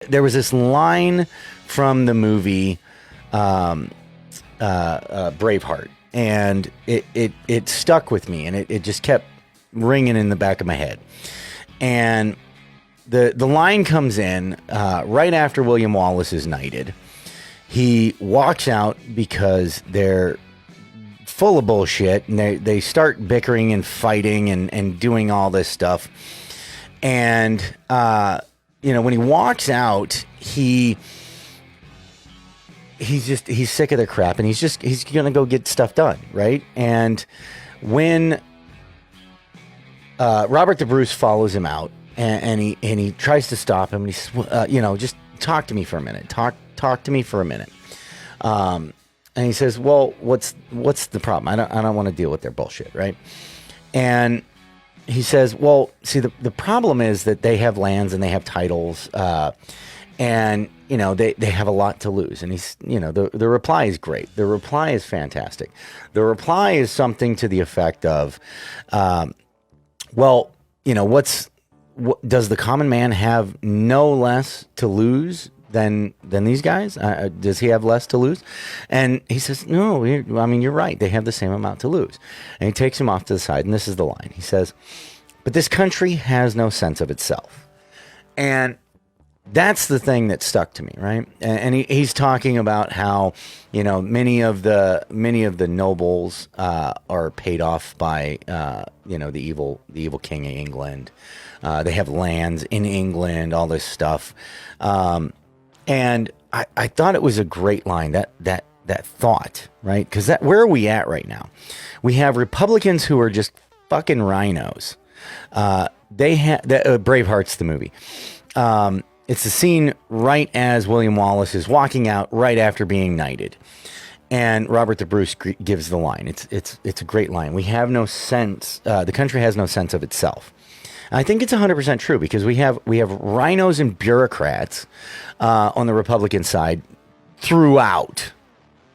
there was this line from the movie Braveheart, and it stuck with me, and it just kept ringing in the back of my head. And the line comes in right after William Wallace is knighted. He walks out because they're full of bullshit, and they start bickering and fighting and doing all this stuff. And when he walks out, he's sick of their crap, and he's gonna go get stuff done, right? And when Robert the Bruce follows him out, and he tries to stop him, and he's just talk to me for a minute, talk to me for a minute. And he says, well, what's the problem? I don't want to deal with their bullshit, right? And he says, well, see, the problem is that they have lands and they have titles, and they have a lot to lose. And he's, the reply is great. The reply is fantastic. The reply is something to the effect of, does the common man have no less to lose than these guys? Does he have less to lose? And he says, no, you're right. They have the same amount to lose. And he takes him off to the side, and this is the line. He says, but this country has no sense of itself. And that's the thing that stuck to me, right? And he's talking about how, many of the nobles are paid off by, the evil king of England. They have lands in England, all this stuff. And I thought it was a great line, that thought, right? Because where are we at right now? We have Republicans who are just fucking rhinos. Braveheart's the movie. It's the scene right as William Wallace is walking out right after being knighted, and Robert the Bruce gives the line. It's a great line. We have no sense. The country has no sense of itself. I think it's 100% true, because we have rhinos and bureaucrats on the Republican side throughout.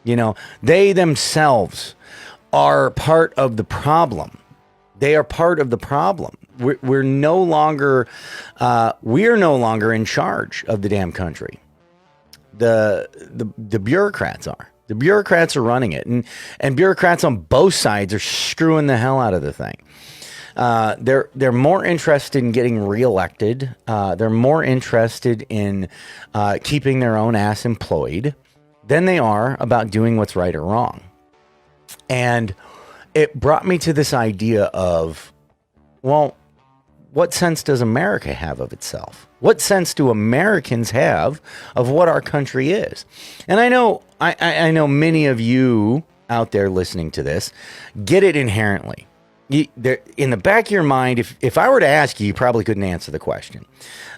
They themselves are part of the problem. They are part of the problem. We're no longer in charge of the damn country. The bureaucrats are. The bureaucrats are running it, and bureaucrats on both sides are screwing the hell out of the thing. They're more interested in getting reelected. They're more interested in keeping their own ass employed than they are about doing what's right or wrong. And it brought me to this idea of, well, what sense does America have of itself? What sense do Americans have of what our country is? And I know many of you out there listening to this get it inherently. In the back of your mind, if I were to ask you, you probably couldn't answer the question.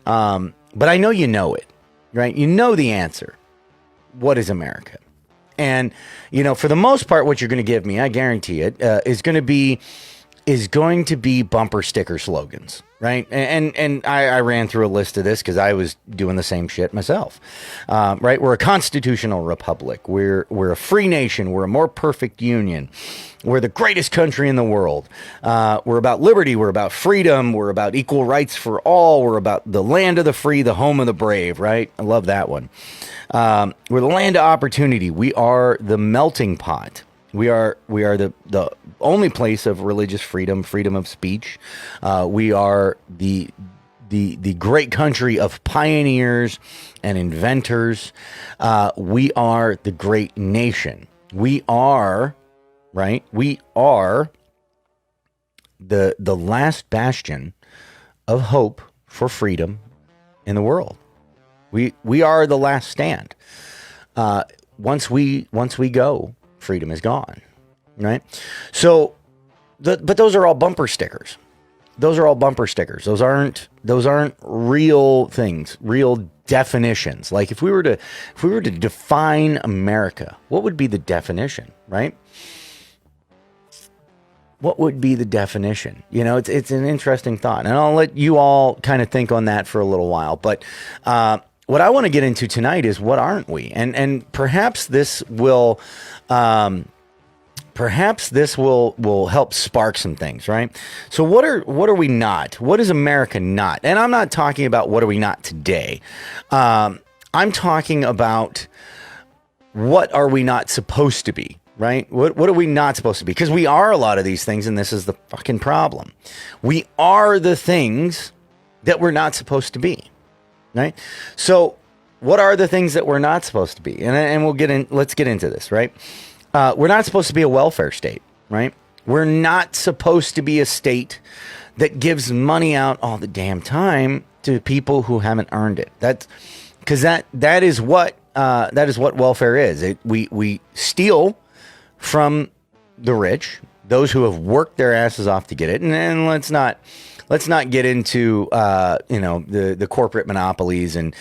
But I know you know it, right? You know the answer. What is America? And, for the most part, what you're going to give me, I guarantee it, is going to be bumper sticker slogans, right? And I ran through a list of this because I was doing the same shit myself, right? We're a constitutional republic. We're a free nation. We're a more perfect union. We're the greatest country in the world. We're about liberty. We're about freedom. We're about equal rights for all. We're about the land of the free, the home of the brave, right? I love that one. We're the land of opportunity. We are the melting pot. We are the only place of religious freedom of speech. We are the great country of pioneers and inventors. We are the great nation. We are, right? We are the last bastion of hope for freedom in the world. We are the last stand. Once we go, freedom is gone, right? So, but those are all bumper stickers. Those are all bumper stickers. Those aren't real things, real definitions. Like if we were to define America, what would be the definition, right? What would be the definition? It's an interesting thought, and I'll let you all kind of think on that for a little while. But what I want to get into tonight is what aren't we? And perhaps this will perhaps this will help spark some things, right? So what are we not? What is America not? And I'm not talking about what are we not today. I'm talking about what are we not supposed to be, right? What are we not supposed to be? Because we are a lot of these things, and this is the fucking problem. We are the things that we're not supposed to be, right? So what are the things that we're not supposed to be? And let's get into this, right? We're not supposed to be a welfare state, right? We're not supposed to be a state that gives money out all the damn time to people who haven't earned it. That's because that is what welfare is. We steal from the rich, those who have worked their asses off to get it, and let's not get into the corporate monopolies and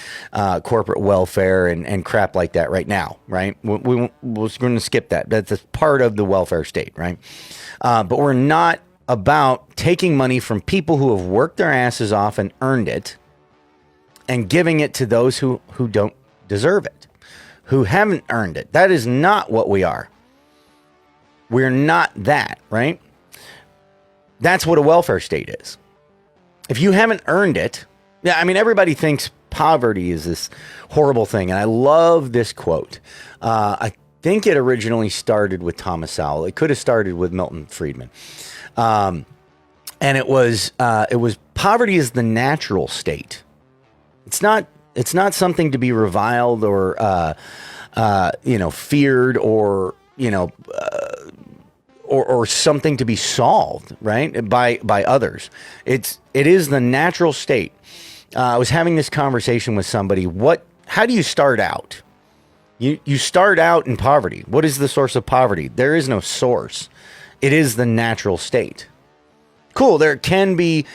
corporate welfare and crap like that right now, right? We're going to skip that. That's a part of the welfare state, right? But we're not about taking money from people who have worked their asses off and earned it and giving it to those who don't deserve it, who haven't earned it. That is not what we are. We're not that, right? That's what a welfare state is. If you haven't earned it, yeah, I mean, everybody thinks poverty is this horrible thing. And I love this quote. I think it originally started with Thomas Sowell. It could have started with Milton Friedman. And it was poverty is the natural state. It's not something to be reviled or, feared or, or something to be solved, right? By others. It is the natural state. I was having this conversation with somebody. How do you start out? You start out in poverty. What is the source of poverty? There is no source. It is the natural state. Cool. There can be,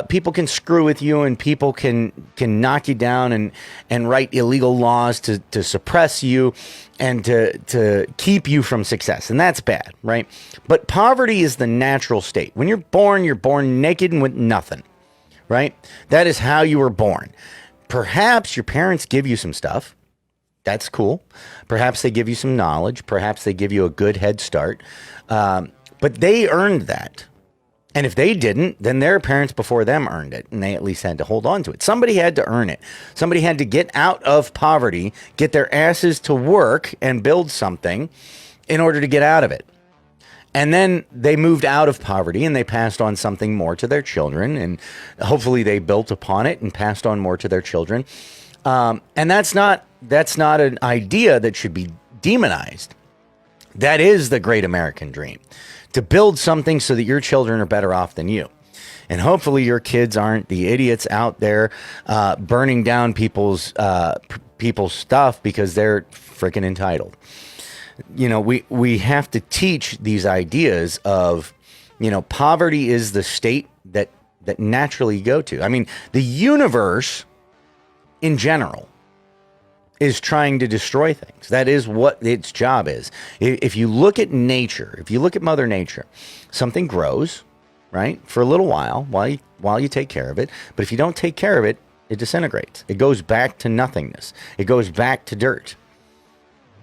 people can screw with you and people can knock you down and write illegal laws to suppress you and to keep you from success. And that's bad, right? But poverty is the natural state. When you're born naked and with nothing, right? That is how you were born. Perhaps your parents give you some stuff. That's cool. Perhaps they give you some knowledge. Perhaps they give you a good head start. But they earned that. And if they didn't, then their parents before them earned it, and they at least had to hold on to it. Somebody had to earn it. Somebody had to get out of poverty, get their asses to work and build something in order to get out of it. And then they moved out of poverty and they passed on something more to their children, and hopefully they built upon it and passed on more to their children. And that's not an idea that should be demonized. That is the great American dream. To build something so that your children are better off than you. And hopefully your kids aren't the idiots out there burning down people's stuff because they're freaking entitled. We have to teach these ideas of, poverty is the state that naturally you go to. I mean, the universe in general is trying to destroy things. That is what its job is. If you look at nature, if you look at Mother Nature, something grows, right, for a little while you take care of it. But if you don't take care of it, it disintegrates. It goes back to nothingness. It goes back to dirt.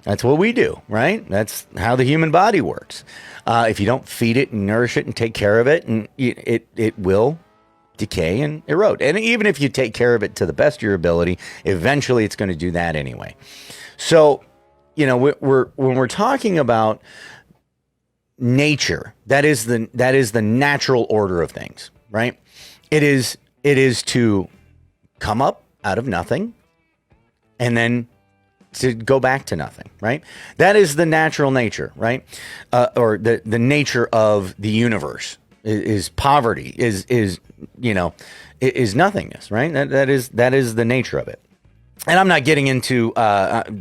That's what we do, right? That's how the human body works. If you don't feed it and nourish it and take care of it, and it will decay and erode. And even if you take care of it to the best of your ability, eventually it's going to do that anyway. So, when we're talking about nature, that is the natural order of things, right? It is to come up out of nothing and then to go back to nothing, right? That is the natural nature, right? Or the nature of the universe is poverty, is nothingness, right? That is the nature of it. And I'm not getting into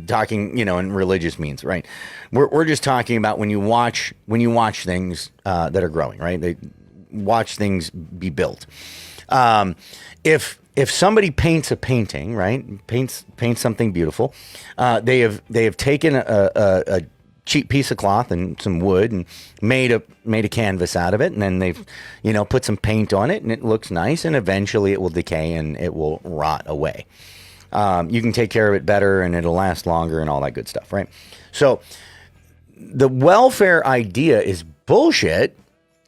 talking, in religious means, right? We're just talking about when you watch things that are growing, right? They watch things be built. If somebody paints a painting, right? Paints something beautiful, they have taken a cheap piece of cloth and some wood and made a canvas out of it, and then they've put some paint on it, and it looks nice, and eventually it will decay and it will rot away. You can take care of it better and it'll last longer and all that good stuff, right? So the welfare idea is bullshit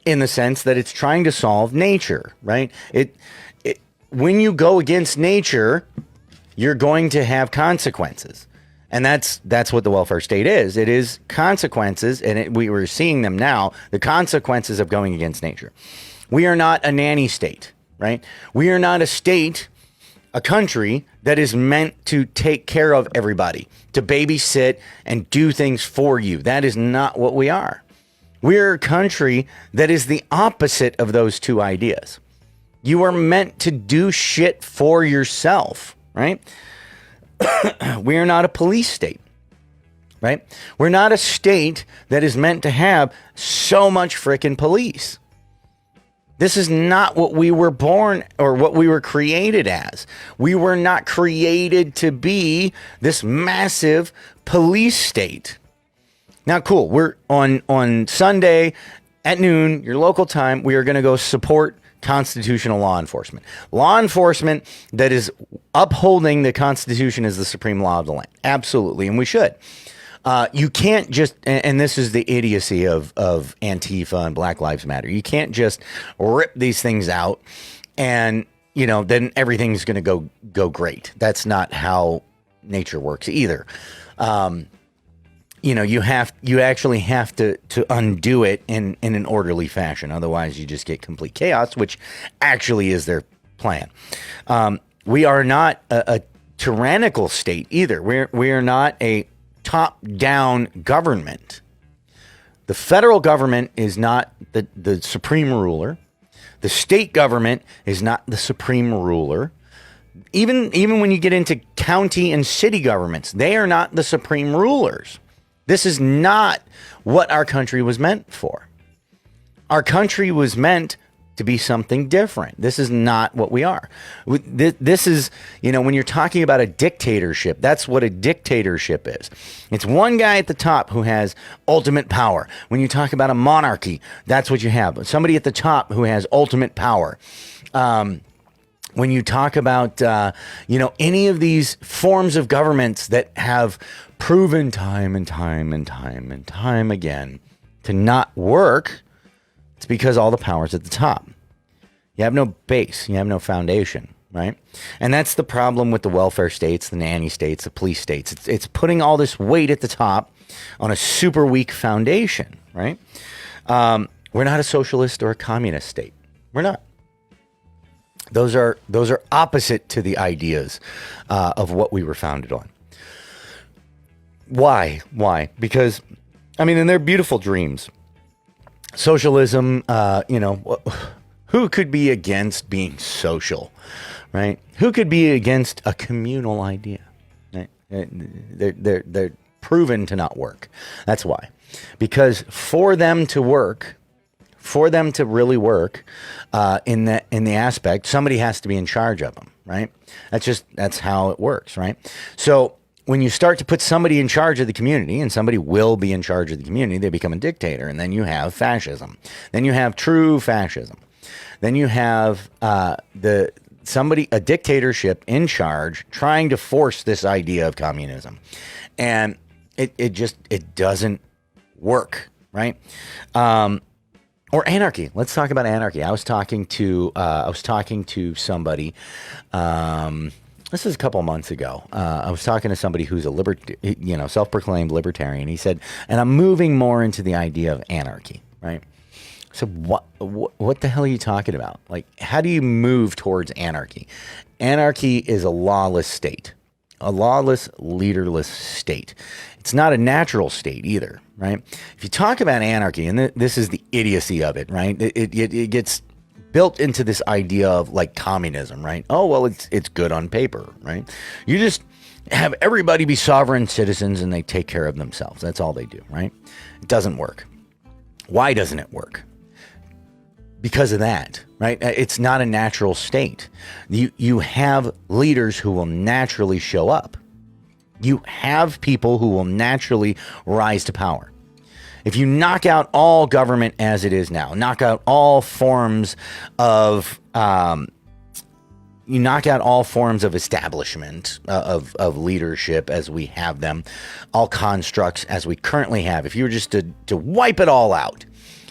in the sense that it's trying to solve nature, right? When you go against nature, you're going to have consequences. And that's what the welfare state is. It is consequences, and we were seeing them now, the consequences of going against nature. We are not a nanny state, right? We are not a country that is meant to take care of everybody, to babysit and do things for you. That is not what we are. We're a country that is the opposite of those two ideas. You are meant to do shit for yourself, right? We are not a police state, right? We're not a state that is meant to have so much frickin' police. This is not what we were born or what we were created as. We were not created to be this massive police state. Now, cool. We're on Sunday at noon, your local time, we are going to go support constitutional law enforcement. Law enforcement that is upholding the Constitution as the supreme law of the land. Absolutely. And we should. You can't just, and this is the idiocy of Antifa and Black Lives Matter. You can't just rip these things out and, then everything's going to go great. That's not how nature works either. You actually have to undo it in an orderly fashion. Otherwise, you just get complete chaos, which actually is their plan. We are not a tyrannical state either. We are not a top-down government. The federal government is not the supreme ruler. The state government is not the supreme ruler. Even when you get into county and city governments, they are not the supreme rulers. This is not what our country was meant for. Our country was meant to be something different. This is not what we are. This is, when you're talking about a dictatorship, that's what a dictatorship is. It's one guy at the top who has ultimate power. When you talk about a monarchy, that's what you have. Somebody at the top who has ultimate power. When you talk about, any of these forms of governments that have proven time and time and time and time again to not work, it's because all the power's at the top. You have no base. You have no foundation, right? And that's the problem with the welfare states, the nanny states, the police states. It's putting all this weight at the top on a super weak foundation, right? We're not a socialist or a communist state. We're not. Those are opposite to the ideas of what we were founded on. Why? Because, and they're beautiful dreams. Socialism, who could be against being social, right? Who could be against a communal idea? Right? They're proven to not work. That's why. Because for them to work, for them to really work in the aspect, somebody has to be in charge of them, right? That's how it works, right? So when you start to put somebody in charge of the community, and somebody will be in charge of the community, they become a dictator, and then you have fascism. Then you have true fascism. Then you have a dictatorship in charge trying to force this idea of communism, and it doesn't work, right? Or anarchy. Let's talk about anarchy. I was talking to somebody. This is a couple months ago. I was talking to somebody who's a self-proclaimed libertarian. He said, and I'm moving more into the idea of anarchy, right? So what the hell are you talking about? Like, how do you move towards anarchy? Anarchy is a lawless state, a lawless, leaderless state. It's not a natural state either, right? If you talk about anarchy, and this is the idiocy of it, right? It gets built into this idea of like communism, right? Oh, well, it's good on paper, right? You just have everybody be sovereign citizens and they take care of themselves. That's all they do, right? It doesn't work. Why doesn't it work? Because of that, right? It's not a natural state. You have leaders who will naturally show up. You have people who will naturally rise to power. If you knock out all government as it is now, knock out all forms of, you knock out all forms of establishment, of leadership as we have them, all constructs as we currently have. If you were just to wipe it all out,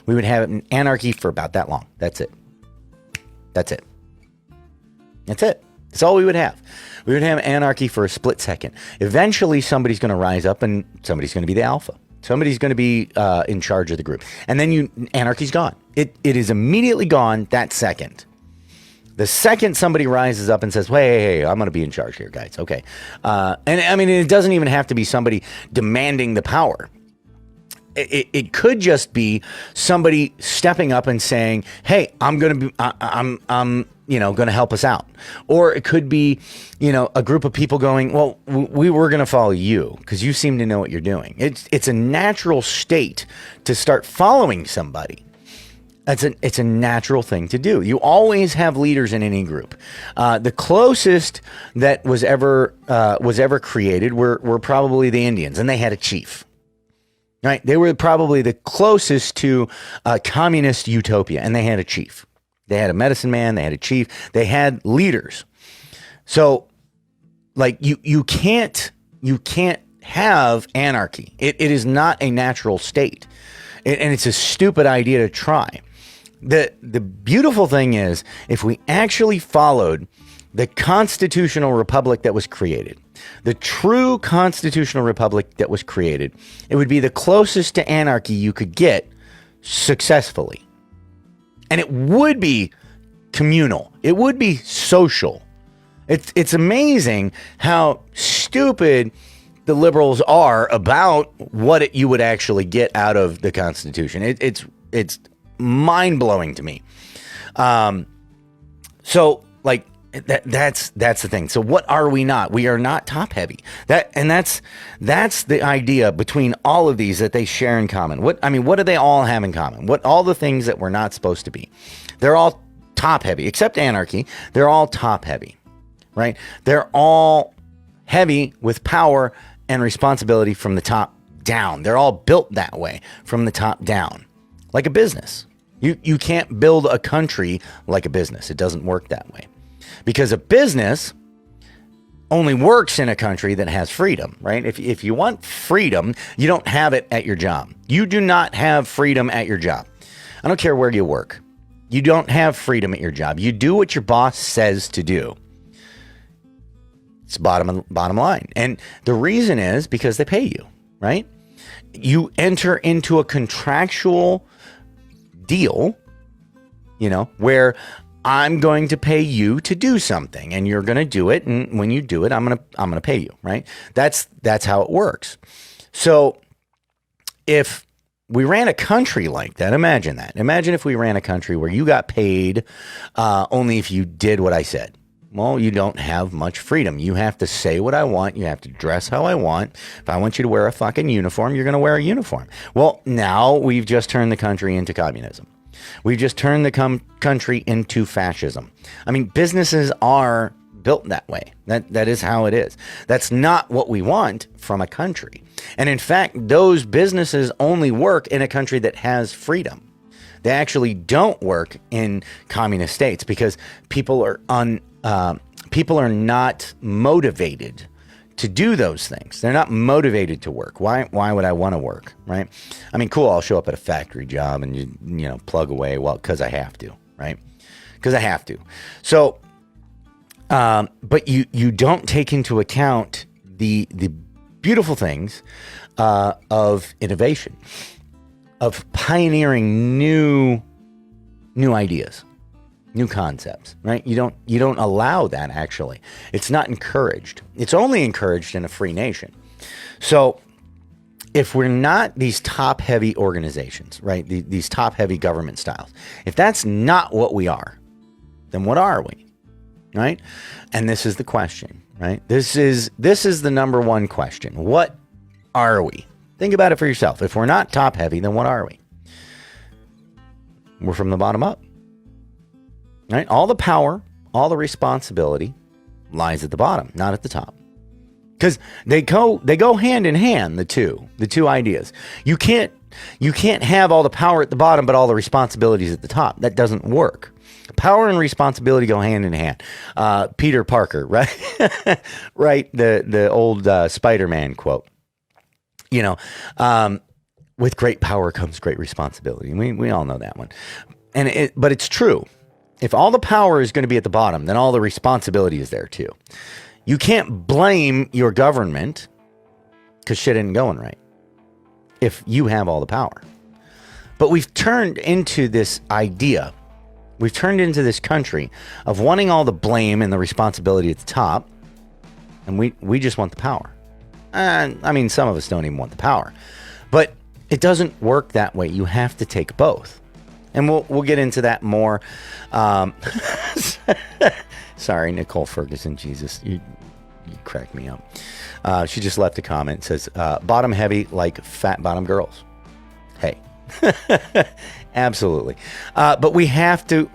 we would have an anarchy for about that long. That's it. That's it. That's it. That's all we would have. We would have anarchy for a split second. Eventually, somebody's going to rise up and somebody's going to be the alpha. Somebody's going to be in charge of the group. And then anarchy's gone. It is immediately gone that second. The second somebody rises up and says, hey, I'm going to be in charge here, guys. Okay. And I mean, it doesn't even have to be somebody demanding the power. It could just be somebody stepping up and saying, hey, I'm going to help us out. Or it could be, a group of people going, well, we were going to follow you because you seem to know what you're doing. It's a natural state to start following somebody. It's a natural thing to do. You always have leaders in any group. The closest that was ever created were probably the Indians, and they had a chief. Right? They were probably the closest to communist utopia, and they had a chief. They had a medicine man. They had a chief. They had leaders. So, like you can't have anarchy. It is not a natural state, and it's a stupid idea to try. The beautiful thing is, if we actually followed the constitutional republic that was created, the true constitutional republic that was created, it would be the closest to anarchy you could get successfully. And it would be communal. It would be social. It's amazing how stupid the liberals are about what you would actually get out of the Constitution. It's mind-blowing to me. So like that's the thing. So what are we not? We are not top heavy. That's the idea between all of these that they share in common. What do they all have in common? What all the things that we're not supposed to be? They're all top heavy, except anarchy. They're all top heavy, right? They're all heavy with power and responsibility from the top down. They're all built that way from the top down, like a business. You can't build a country like a business. It doesn't work that way. Because a business only works in a country that has freedom, right? If you want freedom, you don't have it at your job. You do not have freedom at your job. I don't care where you work. You don't have freedom at your job. You do what your boss says to do. It's bottom line. And the reason is because they pay you, right? You enter into a contractual deal, where I'm going to pay you to do something and you're going to do it. And when you do it, I'm going to pay you, right? That's how it works. So if we ran a country like that, imagine that. Imagine if we ran a country where you got paid only if you did what I said. Well, you don't have much freedom. You have to say what I want. You have to dress how I want. If I want you to wear a fucking uniform, you're going to wear a uniform. Well, now we've just turned the country into communism. We've just turned the country into fascism. I mean, businesses are built that way. That is how it is. That's not what we want from a country. And in fact, those businesses only work in a country that has freedom. They actually don't work in communist states because people are not motivated to do those things. They're not motivated to work. Why would I want to work, right? I mean, cool, I'll show up at a factory job and you plug away, well, because I have to, right? Because I have to. So, but you don't take into account the beautiful things of innovation, of pioneering new ideas, new concepts, right? You don't allow that, actually. It's not encouraged. It's only encouraged in a free nation. So if we're not these top-heavy organizations, right, these top-heavy government styles, if that's not what we are, then what are we, right? And this is the question, right? This is the number one question. What are we? Think about it for yourself. If we're not top-heavy, then what are we? We're from the bottom up. Right? All the power, all the responsibility lies at the bottom, not at the top. Because they go hand in hand, the two ideas. You can't You can't have all the power at the bottom, but all the responsibilities at the top. That doesn't work. Power and responsibility go hand in hand. Peter Parker, right? Right. The old Spider-Man quote. You know, with great power comes great responsibility. We all know that one. But it's true. If all the power is going to be at the bottom, then all the responsibility is there too. You can't blame your government because shit isn't going right if you have all the power. But we've turned into this idea. We've turned into this country of wanting all the blame and the responsibility at the top. And we just want the power. And I mean, some of us don't even want the power. But it doesn't work that way. You have to take both. And we'll get into that more. Sorry, Nicole Ferguson. Jesus, you crack me up. She just left a comment. It says, bottom heavy like fat bottom girls. Hey. Absolutely. But we have to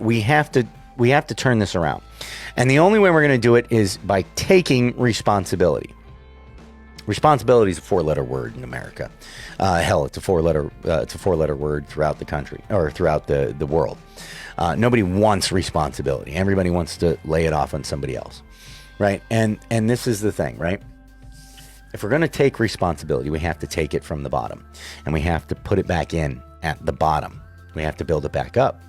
turn this around. And the only way we're going to do it is by taking responsibility. Responsibility is a 4-letter word in America. Hell, it's a 4-letter word throughout the country or throughout the world. Nobody wants responsibility. Everybody wants to lay it off on somebody else. Right. And this is the thing, right? If we're going to take responsibility, we have to take it from the bottom and we have to put it back in at the bottom. We have to build it back up.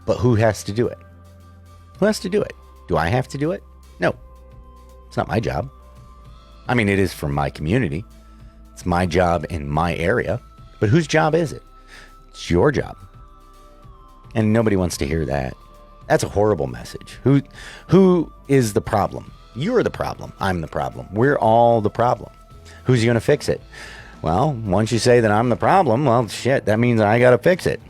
But who has to do it? Who has to do it? Do I have to do it? No, it's not my job. I mean, it is for my community. It's my job in my area. But whose job is it? It's your job. And nobody wants to hear that. That's a horrible message. Who is the problem? You're the problem. I'm the problem. We're all the problem. Who's going to fix it? Well, once you say that I'm the problem, well, shit, that means I got to fix it.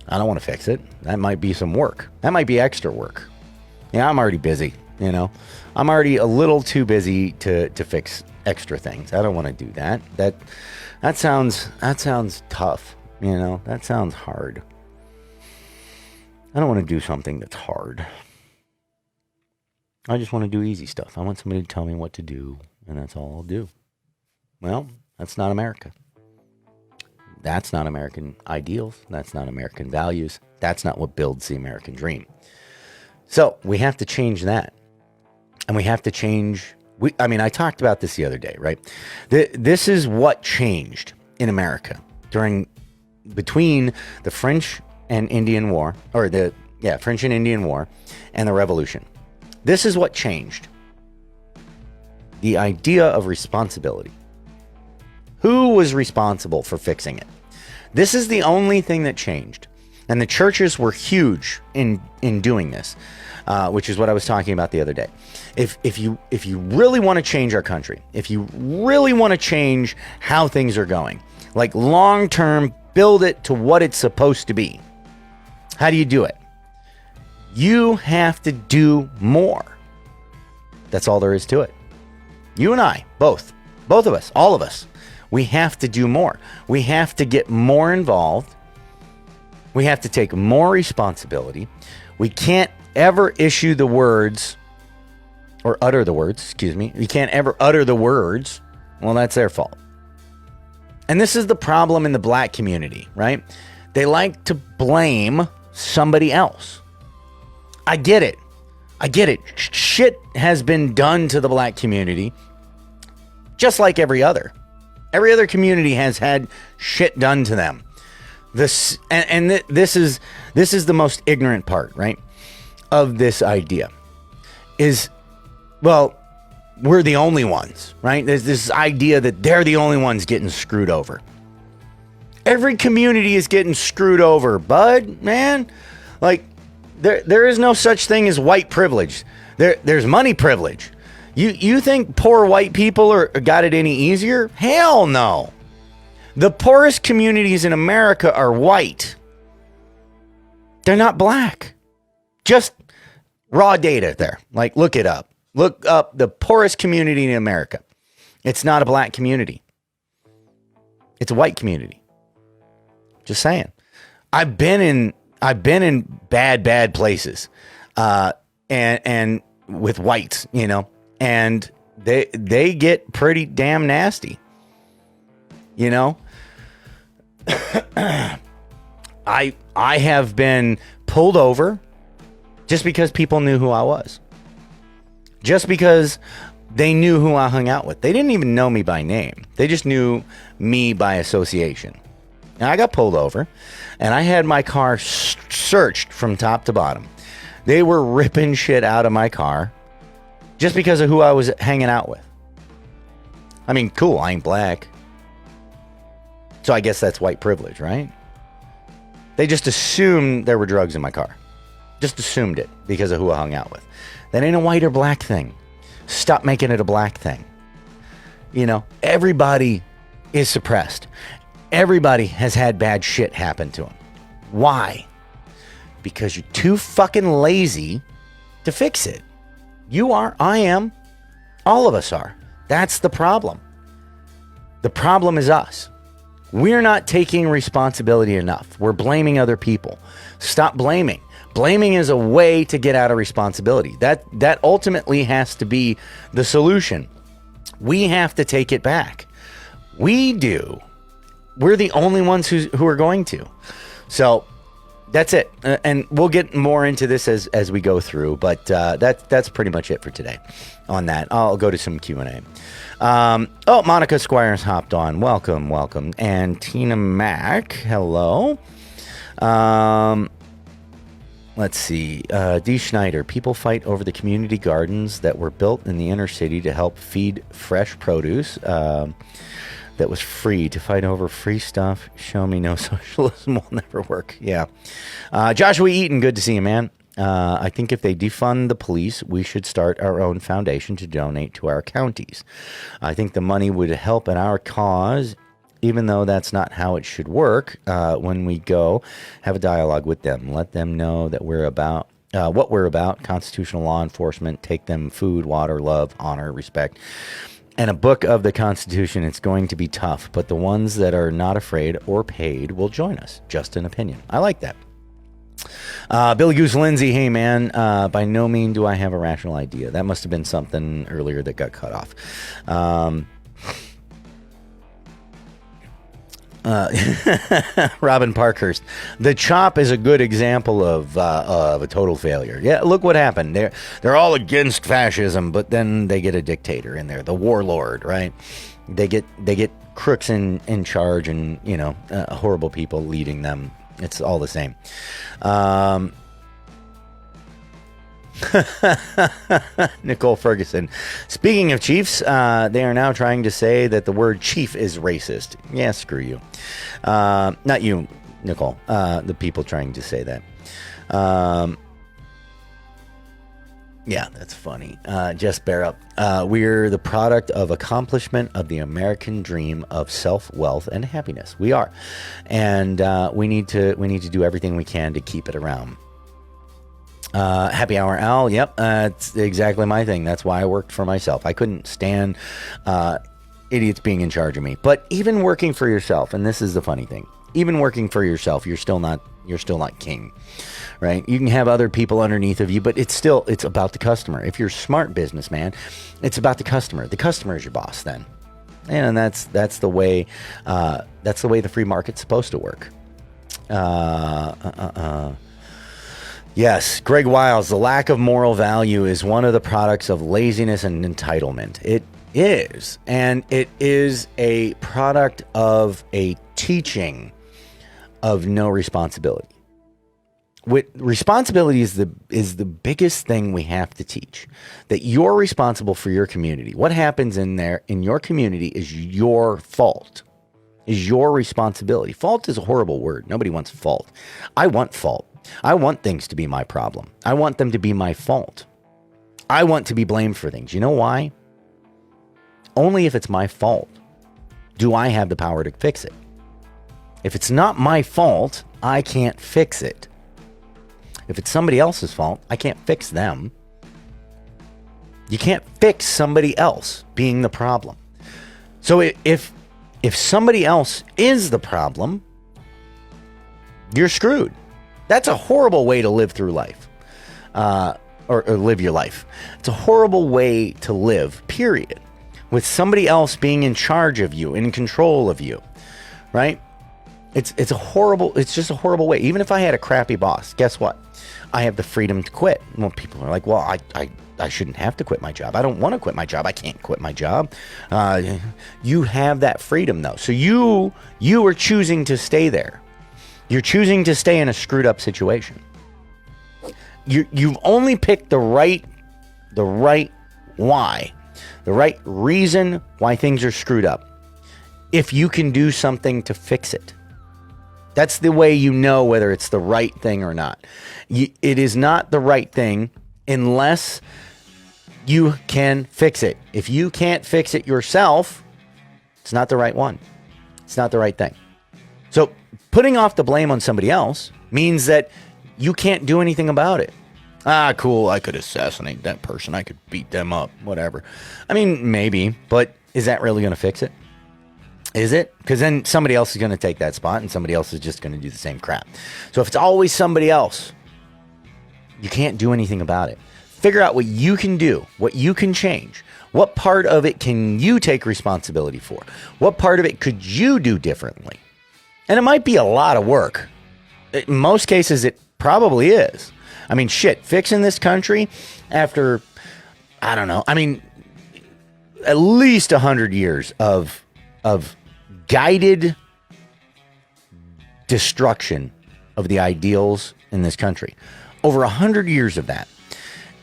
I don't want to fix it. That might be some work. That might be extra work. Yeah, I'm already busy, you know. I'm already a little too busy to fix extra things. I don't want to do that. That sounds tough, you know. That sounds hard. I don't want to do something that's hard. I just want to do easy stuff. I want somebody to tell me what to do, and that's all I'll do. Well, that's not America. That's not American ideals. That's not American values. That's not what builds the American dream. So we have to change that. And we have to change. I talked about this the other day, right? This is what changed in America between the French and Indian War, French and Indian War and the Revolution. This is what changed. The idea of responsibility. Who was responsible for fixing it? This is the only thing that changed. And the churches were huge in doing this, which is what I was talking about the other day. If you really want to change our country, if you really want to change how things are going, like long term, build it to what it's supposed to be. How do you do it? You have to do more. That's all there is to it. You and I, both of us, all of us, we have to do more. We have to get more involved. We have to take more responsibility. We can't ever issue the words or utter the words, We can't ever utter the words. Well, that's their fault. And this is the problem in the black community, right? They like to blame somebody else. I get it. Shit has been done to the black community, just like every other. Every other community has had shit done to them. This is the most ignorant part, right, of this idea. We're the only ones, right? There's this idea that they're the only ones getting screwed over. Every community is getting screwed over, bud, man. Like, there is no such thing as white privilege. There's money privilege. You think poor white people got it any easier? Hell no. The poorest communities in America are white. They're not black. Just raw data there. Like, look it up. Look up the poorest community in America. It's not a black community. It's a white community. Just saying. I've been in bad places, and with whites, you know, and they get pretty damn nasty, you know. I have been pulled over just because people knew who I was. Just because they knew who I hung out with. They didn't even know me by name. They just knew me by association. And I got pulled over, and I had my car searched from top to bottom. They were ripping shit out of my car just because of who I was hanging out with. I mean, cool, I ain't black. So I guess that's white privilege, right? They just assumed there were drugs in my car. Just assumed it because of who I hung out with. That ain't a white or black thing. Stop making it a black thing. You know, everybody is suppressed. Everybody has had bad shit happen to them. Why? Because you're too fucking lazy to fix it. You are, I am, all of us are. That's the problem. The problem is us. We're not taking responsibility enough. We're blaming other people. Stop blaming. Blaming is a way to get out of responsibility. That ultimately has to be the solution. We have to take it back. We do. We're the only ones who are going to. So that's it. And we'll get more into this as we go through. But that's pretty much it for today on that. I'll go to some Q&A. Monica Squires hopped on. Welcome. And Tina Mack, hello. Let's see. D. Schneider, people fight over the community gardens that were built in the inner city to help feed fresh produce that was free. To fight over free stuff, show me no socialism will never work. Yeah. Joshua Eaton, good to see you, man. I think if they defund the police, we should start our own foundation to donate to our counties. I think the money would help in our cause, even though that's not how it should work. When we go, have a dialogue with them. Let them know that we're about what we're about, constitutional law enforcement. Take them food, water, love, honor, respect, and a book of the Constitution. It's going to be tough, but the ones that are not afraid or paid will join us. Just an opinion. I like that. Billy Goose Lindsay, hey man, by no means do I have a rational idea. That must have been something earlier that got cut off. Robin Parkhurst, the CHOP is a good example of a total failure. Yeah, look what happened. They're all against fascism, but then they get a dictator in there, the warlord, right? They get crooks in charge, and horrible people leading them. It's all the same. Nicole Ferguson. Speaking of chiefs, they are now trying to say that the word chief is racist. Yeah, screw you. Not you, Nicole. The people trying to say that. Yeah, that's funny. Jess Barrett. We're the product of accomplishment of the American dream of self-wealth and happiness. We are. And we need to do everything we can to keep it around. Happy Hour Al, yep, it's exactly my thing. That's why I worked for myself. I couldn't stand idiots being in charge of me. But even working for yourself, and this is the funny thing, even working for yourself, you're still not king, right? You can have other people underneath of you, but it's about the customer. If you're a smart businessman, it's about the customer. The customer is your boss then, and that's the way the free market's supposed to work. Yes, Greg Wiles, the lack of moral value is one of the products of laziness and entitlement. It is, and it is a product of a teaching of no responsibility. Responsibility is the biggest thing we have to teach. That you're responsible for your community. What happens in your community is your fault. Is your responsibility. Fault is a horrible word. Nobody wants fault. I want fault. I want things to be my problem. I want them to be my fault. I want to be blamed for things. You know why? Only if it's my fault do I have the power to fix it. If it's not my fault, I can't fix it. If it's somebody else's fault, I can't fix them. You can't fix somebody else being the problem. So if somebody else is the problem, you're screwed. That's a horrible way to live through life, or live your life. It's a horrible way to live, period, with somebody else being in charge of you, in control of you, right? It's just a horrible way. Even if I had a crappy boss, guess what? I have the freedom to quit. Well, people are like, well, I shouldn't have to quit my job. I don't want to quit my job. I can't quit my job. You have that freedom, though. So you are choosing to stay there. You're choosing to stay in a screwed up situation. You've only picked the right why, the right reason why things are screwed up. If you can do something to fix it. That's the way you know whether it's the right thing or not. It is not the right thing unless you can fix it. If you can't fix it yourself, it's not the right one. It's not the right thing. So putting off the blame on somebody else means that you can't do anything about it. Cool, I could assassinate that person. I could beat them up, whatever. I mean, maybe, but is that really going to fix it? Is it? Because then somebody else is going to take that spot and somebody else is just going to do the same crap. So if it's always somebody else, you can't do anything about it. Figure out what you can do, what you can change. What part of it can you take responsibility for? What part of it could you do differently? And it might be a lot of work. In most cases, it probably is. I mean, shit, fixing this country after, I don't know, I mean, at least 100 years of guided destruction of the ideals in this country. Over 100 years of that.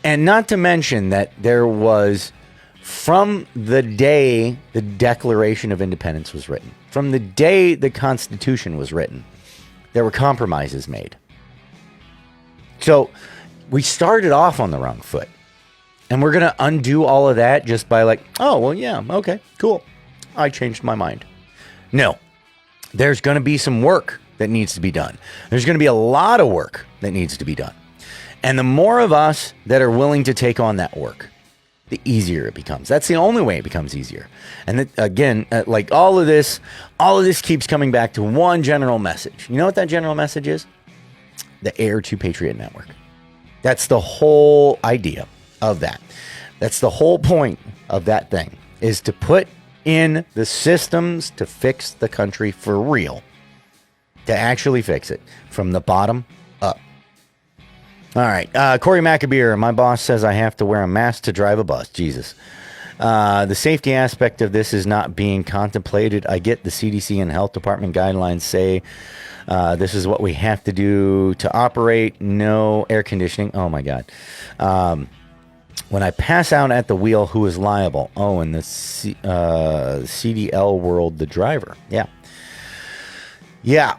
And not to mention that there was, from the day the Declaration of Independence was written, from the day the Constitution was written, there were compromises made. So we started off on the wrong foot. And we're going to undo all of that just by like, oh, well, yeah, okay, cool. I changed my mind. No, there's going to be some work that needs to be done. There's going to be a lot of work that needs to be done. And the more of us that are willing to take on that work, the easier it becomes. That's the only way it becomes easier. And again, like all of this keeps coming back to one general message. You know what that general message is? The AR2 Patriot Network. That's the whole idea of that. That's the whole point of that thing, is to put in the systems to fix the country for real, to actually fix it from the bottom up. All right. Corey McAbeer, my boss says I have to wear a mask to drive a bus. Jesus. The safety aspect of this is not being contemplated. I get the CDC and health department guidelines say this is what we have to do to operate. No air conditioning. Oh, my God. When I pass out at the wheel, who is liable? Oh, in the CDL world, the driver. Yeah. Yeah.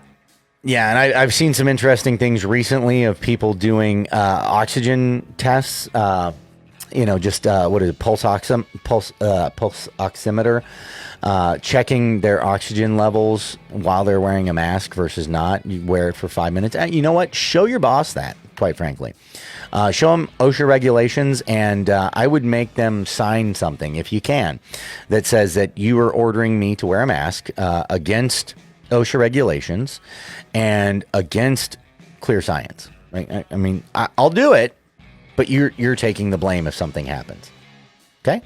Yeah, and I've seen some interesting things recently of people doing oxygen tests. What is it? Pulse oximeter, checking their oxygen levels while they're wearing a mask versus not. You wear it for 5 minutes. You know what? Show your boss that, quite frankly. Show them OSHA regulations, and I would make them sign something, if you can, that says that you are ordering me to wear a mask against OSHA regulations and against clear science. Right? I mean, I'll do it, but you're taking the blame if something happens. Okay?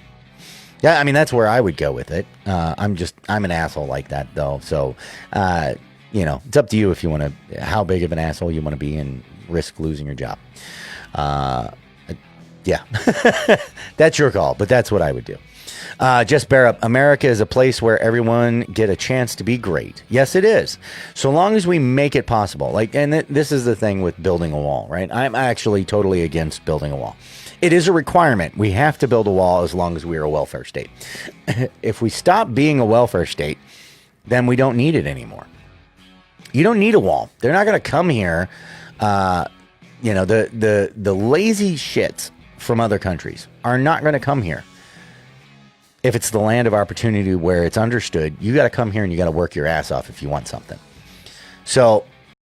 Yeah, I mean, that's where I would go with it. I'm an asshole like that, though. So, it's up to you if you want to, how big of an asshole you want to be and risk losing your job. Yeah, that's your call, but that's what I would do. Just bear up. America is a place where everyone get a chance to be great. Yes, it is. So long as we make it possible. And this is the thing with building a wall, right? I'm actually totally against building a wall. It is a requirement. We have to build a wall as long as we are a welfare state. If we stop being a welfare state, then we don't need it anymore. You don't need a wall. They're not going to come here. The lazy shits from other countries are not going to come here. If it's the land of opportunity where it's understood, you got to come here and you got to work your ass off if you want something. So